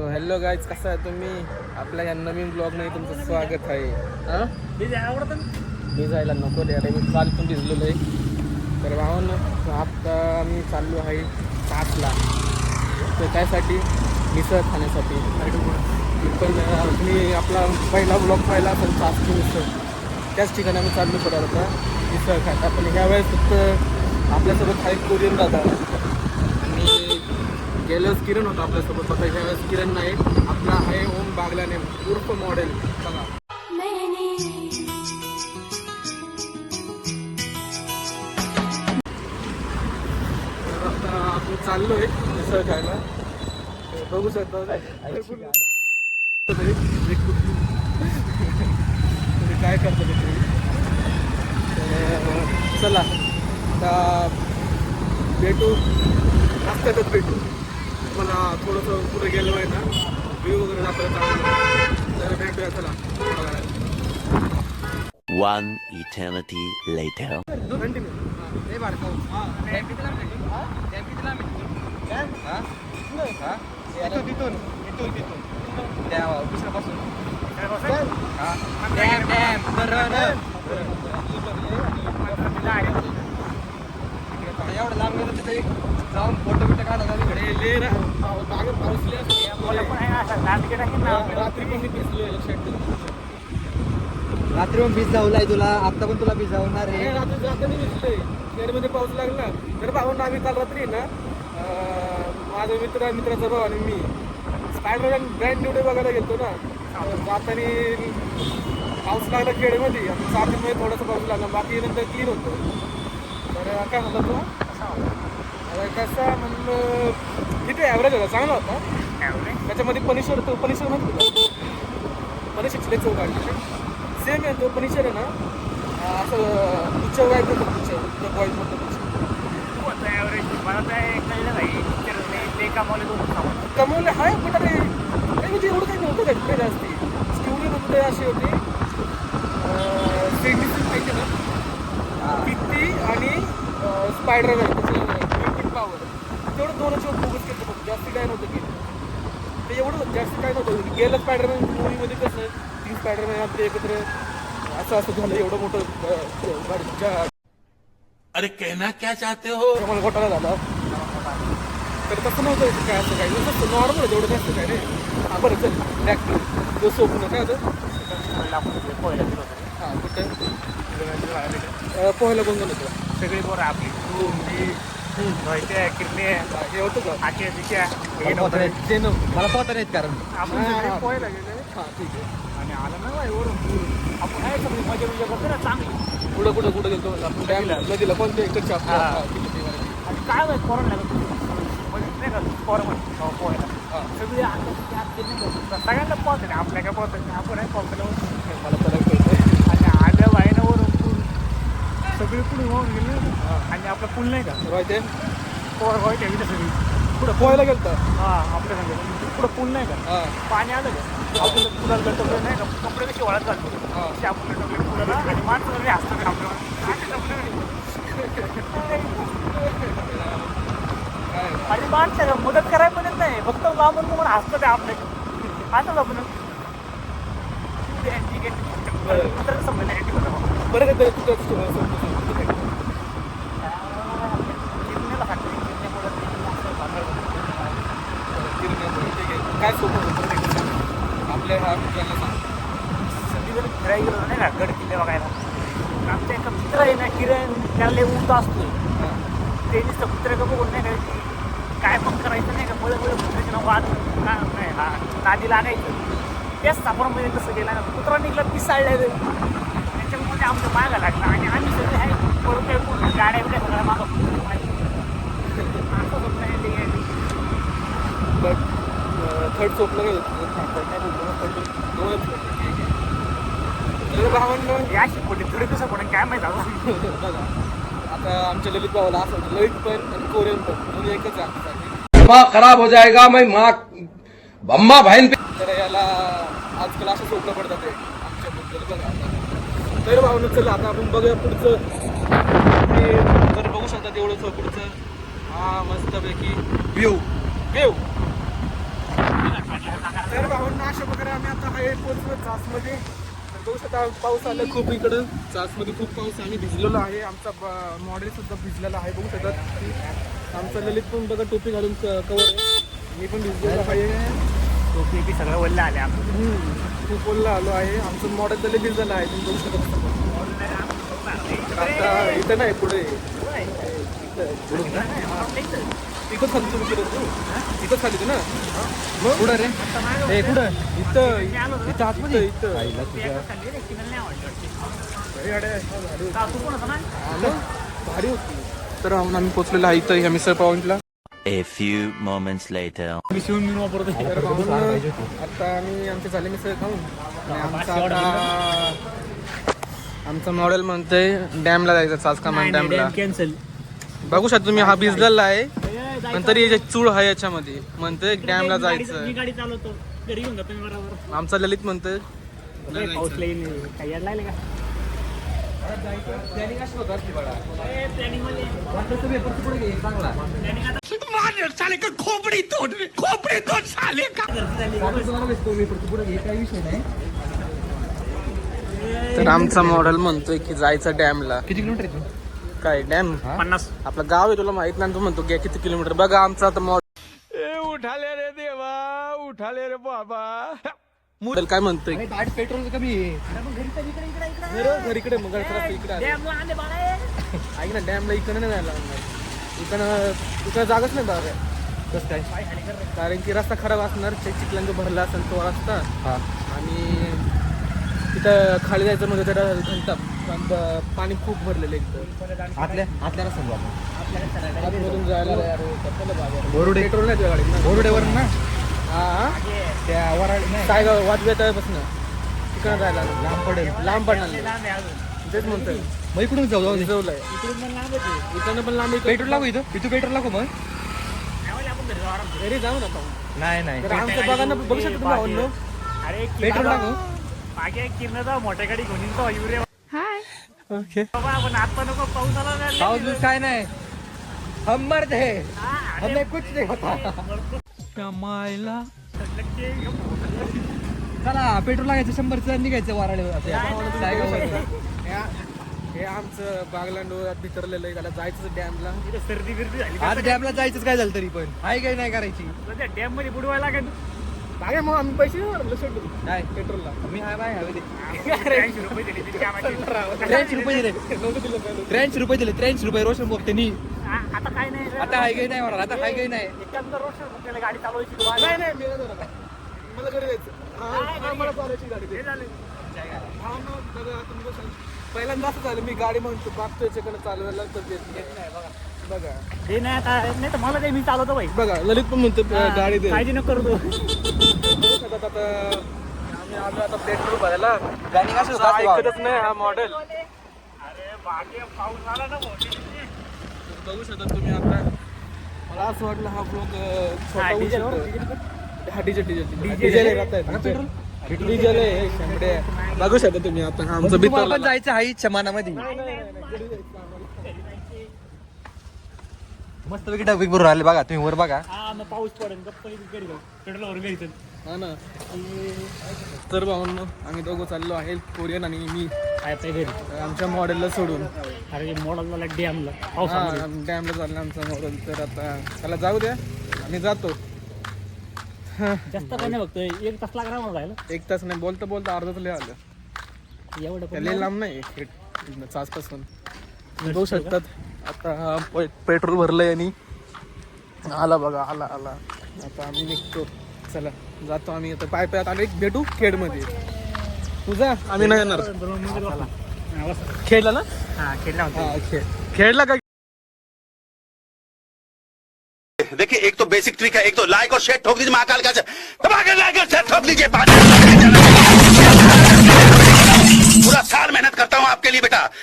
So hello guys, कसं आहे तुम्ही? आपल्या या नवीन ब्लॉगमध्ये तुमचं स्वागत आहे. भिजायला नको रे, मी काल पण भिजलेलो आहे. तर भावांनो, आता मी चाललो आहे तासला. तर त्यासाठी मिसळ खाण्यासाठी. पण मी आपला पहिला ब्लॉग पाहिला असेल तासची मिसळ, त्याच ठिकाणी आम्ही चाललो पडायला होता मिसळ खायला. पण ह्यावेळेस फक्त आपल्यासोबत काही कोरियन दादा आणि गेल्याच किरण होता आपल्यासोबत. आता ह्यावेळेस किरण नाही, आपला आहे ओम बागलाने उर्फ मॉडेल. बघा आता आपण चाललोय मिसळ खायला. बघू शकता काय करतो ते. चला आता भेटू, रस्त्यातच भेटू. मला थोडंसं पुढे गेलो आहे ना, व्ह्यू वगैरे दाखवायला तर भेटूया. चला. One eternity later. एवढं लांब गेलं तिथे जाऊन फोटो बिटो काढा. रात्री पण भिजवलाय तुला, आता पण तुला भिजवणार आहे. रात्री जाताना भिजलोय, खेडमध्ये पाऊस लागला. तर भाऊंना आम्ही काल रात्री ना, माझा मित्राचा भाऊ आणि मी स्पायडरमॅन ब्रँड न्यू डे बघायला गेलतो ना. जाताना पाऊस लागला खेडेमध्ये, चार्जिंगमध्ये थोडासा पाऊस लागला, बाकी नंतर क्लीन होतो. तर काय म्हणलं तू कसा म्हणलं किती ॲव्हरेज होता, चांगला होता त्याच्यामध्ये. पनिशर म्हणतो का, पनिशरची चव काढली सेम आहे तो पनिशर आहे ना, असं उच्च वाईट होतं. उच्च बॉईज म्हणतो कमवले हाय. पण अरे म्हणजे एवढं काही नव्हतं त्यात जास्ती. स्टोरी अशी होती, सेंटिसिक माहिती ना, किती आणि स्पायडरमॅन त्याचं पॉवर, तेवढं दोनच फोकस केलं फक्त, जास्ती काय नव्हतं केलं. ते एवढं जास्त काय नव्हतं. गेलं स्पायडरमॅन मूवीमध्ये कसं 3 स्पायडरमॅन आपले एकत्र असं झालं, एवढं मोठं. अरे कहना क्या चाहते हो? मला घोटाळा झाला. तर तसं नव्हतं काय, असं काय नसतं, नॉर्मल जेवढं जास्त काय रे. हा बरं चल ॲक्टर तो स्वप्न काय होतं. हां कुठं पोहायला कोण होतं? सगळी पोरं आपली किरणे हे होतं का मला पोहता नाहीत कारण आपण सगळे पोहायला गेले. हां ठीक आहे. आणि आलं ना एवढं आपण आहे सगळी मजा बिजा करतो ना चांगली. कुठं गेलो आपण? डॅमला, नदीला, कोणत्या इकडच्या आणि काय माहिती पोरांना म्हणजे नाही का पोरं पोहायला सगळी सगळ्यांना पोहत नाही, आपल्या काय पोहत नाही, आपण आहे पोहताला. मला फरक पडतो. आणि आल्या बाईनं वरून पूल सगळी पुढे वाहून गेली. आणि आपला पूल नाही का माहिती पोर व्हायच्या विधा सगळी पुढं पोहायला गेलं तर आपल्या सांगितलं पुढं पूल नाही का, पाणी आलं का आपल्याला पुलाला लटकले नाही का, कपडे कशी वाळत घालतो ते आपण लटकले पुलाला. आणि माणसं वगैरे असतात आपल्याला. आणि माणसाला मदत करायला पण येत नाही, फक्त लांबून तुम्हाला हसतं ते आपल्या असं आपण बरं का कुठं काय सोपं होतं आपल्या ह्या सगळी जर फिरायला गेलो नाही का गड किल्ले बघायला, आमच्या एका मित्र आहे ना किरण, त्याला ऊंट असतो. ते नुसतं कुत्रे का बघून नाही का काय पण करायचं नाही का, मुळे कुत्र्याचे नाव वाद नाही हा नादी लागायचं. तेच सापडामध्ये कसं गेला ना, कुत्रा निघला पिसाळल्या त्याच्यामध्ये आमचं मागा लागला. आणि आम्ही सगळे आहे पडून गाड्या बिड्या सगळ्या मागं असं होत नाही ते. बट थर्ड सोपलं गेलं भावांना याशी पडली थोडी कसं पडेल काय माहीत आलं. बघा आता आमच्या ललित भावाला असं होतं, ललित पण आणि कोरियन पण दोन्ही एकच आहे. दिमाग खराब हो जाएगा मैं माँ बम्मा बहन पे. तर याला आजकाल असं सोपलं पडतं ते आमच्याबद्दल. बघा तर भावना चला आता आपण बघूया पुढचं. तर बघू शकता तेवढंच पुढचं. हा मस्तपैकी व्ह्यू व्ह्यू भावांना अशा प्रकारे आम्ही आता आहे पोहोचलो चासमध्ये. बघू शकता पाऊस आला खूप इकडं चासमध्ये खूप पाऊस आम्ही भिजलेलो आहे. आमचा मॉडेल सुद्धा भिजलेला आहे. बघू शकतात आमचा ललित पण बघा टोपी घालून कवर आहे. मी पण भिजलेलो आहे. टोपी की सगळं वल्लं आले आमचं. खूप ओल्ला आलो आहे. आमचं मॉडेल तर भिजलेलं आहे. तुम्ही बघू शकता. आता इथं नाही पुढे इथं खाली तुम्ही इथं खाली ना मग कुठं रे ए कुठं इथं इथं आतमध्ये इथं आईला तुझ्या भारी होती. तर आम्ही पोचलेलो आहे इथं ह्या मिसळ पॉइंटला. A few moments later. तर भाऊंना आता आम्ही आमचे झाले मिसळ खाऊन आणि आमचा मॉडेल म्हणतोय डॅमला जायचं चासकामान डॅमला. कॅन्सल. बघू शकता तुम्ही हा भिजलेला आहे नंतर याचे चूळ आहे याच्यामध्ये म्हणतोय डॅमला मी जायचं. गाडी चालवतो घरी घेऊन जातो मी बरोबर. आमचा ललित म्हणतोय पाऊस येईल काही यायला लागले का प्लॅनिंग मध्ये काही विषय नाही. तर आमचा मॉडेल म्हणतोय की जायचं डॅमला. किती किलोमीटर आहे तू? काय डॅम 50. आपलं गाव आहे तुला माहित नाही. तू म्हणतो की किती किलोमीटर. बघा आमचा आता मॉडेल उठाले रे देवा उठाले रे बाबा. मॉडेल काय म्हणतोय अरे गाडी पेट्रोल कमी आहे. घर इकडे मग इकडे आले. ऐक ना डॅमला इकडे नाही जायला इकडं जागाच नाही बाबा. कसं काय कारण की रस्ता खराब असणार चिखलांचं भरला असेल तो रस्ता. हा आणि तिथं खाली जायचं म्हणजे त्याला घंटा पाणी खूप भरलेलं एकदम आतल्या समजा आतमधून जायला बोरुडे पेट्रोल नाही तुझ्या गाडीत ना. बोरुडेवर ना हा त्या वराड नाही सायगाव वाजवेतापासून तिकडं जायला लांब पडेल. लांब पडणार तेच म्हणतोय. मग इकडून जाऊ जाऊ दे. भिजवलंय इकडनं पण लांब पेट्रोल लागू इथं इथं पेट्रोल लागू मग घरी जाऊ ना आपण. नाही नाही तर आमचं बघा बघू शकतो तुम्ही भावांनो. अरे पेट्रोल लागू मागे किरण जाऊ मोठ्या गाडी घेऊन येतो युरिया ओके बाबा आपण आता नको पाऊस आला ना. पाऊस बीस काय नाही हम मर्द है हा, अरे हमें कुछ नहीं होता. कमायला चला पेट्रोल लागायचं 100चं निघायचं वाराळेवर हे आमचं बागलांडोरात भितरलेलं आहे. त्याला जायचं डॅमला. इथं सर्दी बिर्दी झाली आज डॅमला जायचंच काय झालं तरी पण आहे काही नाही करायची. डॅम मध्ये बुडवायला लागेल. काय मग आम्ही पैसे नाही भरले शेवटी काय पेट्रोलला. मी हाय बाय हवे 80 रुपये दिले तिथे कामाचे. 83 रुपये दिले 83 रुपये दिले 83 रुपये रोशन बघ त्यांनी. आता काय नाही रे. आता हाय काही नाही होणार आता हाय काही नाही. एखादं रोशन आपल्याला गाडी चालवायची नाही नाही मी नाही जाणार. मला घरी जायचं. हा, मला चालायची गाडी. हे झालं. हा ना, बघा तुम्ही कसं पहिल्यांदा असं झालं मी गाडी म्हणतो मागतो याच्याकडे चालवायला तर देत नाही. बघा हे नाही आता नाही तर मला ते मी चालवतो बाई. बघा ललित पण म्हणतो गाडी दे. काळजी नको करू. आता आम्ही आलो आता पेट्रोल भरायला. Planning असं होतं असं ऐकतच नाही हा मॉडेल. अरे बागे पाऊस आला ना मोठी. बघू शकता तुम्ही आता. मला असं वाटलं हा ब्लॉग छोटा होऊ शकतो. हा डिझेल आहे शंभरे. बघू शकता तुम्ही आता हा आमचं तुम्हाला पण बितर जायचं आहे इच्छा मनामध्ये. मस्त पैकी टॉपिक बरोबर आले बघा तुम्ही वर बघा. हा मग पाऊस पडेल गप्प घरी जाऊ पेट्रोलवर घरी चल. हा ना. तर भाऊंनो आम्ही दोघं चाललो आहे कोरियन आणि मी काय घरी आमच्या मॉडेलला सोडून. अरे मॉडलला डॅमला पाऊस आला. डॅमला चाललं आमचा मॉडेल. तर आता त्याला जाऊ द्या आणि जातो. जास्त काय नाही फक्त 1 तास लागणार मला जायला. 1 तास नाही बोलता बोलता अर्धा तास आलं. एवढं पण लय लांब नाही चासपासून. बघू शकतात आता पेट्रोल भरलंय आणि आला बघा आला आता आम्ही निघतो. चला जातो आम्ही आता पाय पाय आता एक भेटू खेडमध्ये. तुझा आम्ही नाही येणार. खेळला ना. हा खेळला होता. हा खेळला का. देखिए एक तो बेसिक ट्रिक है, एक तो लाइक और शेयर ठोक दीजिए महाकाल का दबा के लाइक और शेयर ठोक दीजिए. पूरा साल मेहनत करता हूँ आपके लिए बेटा.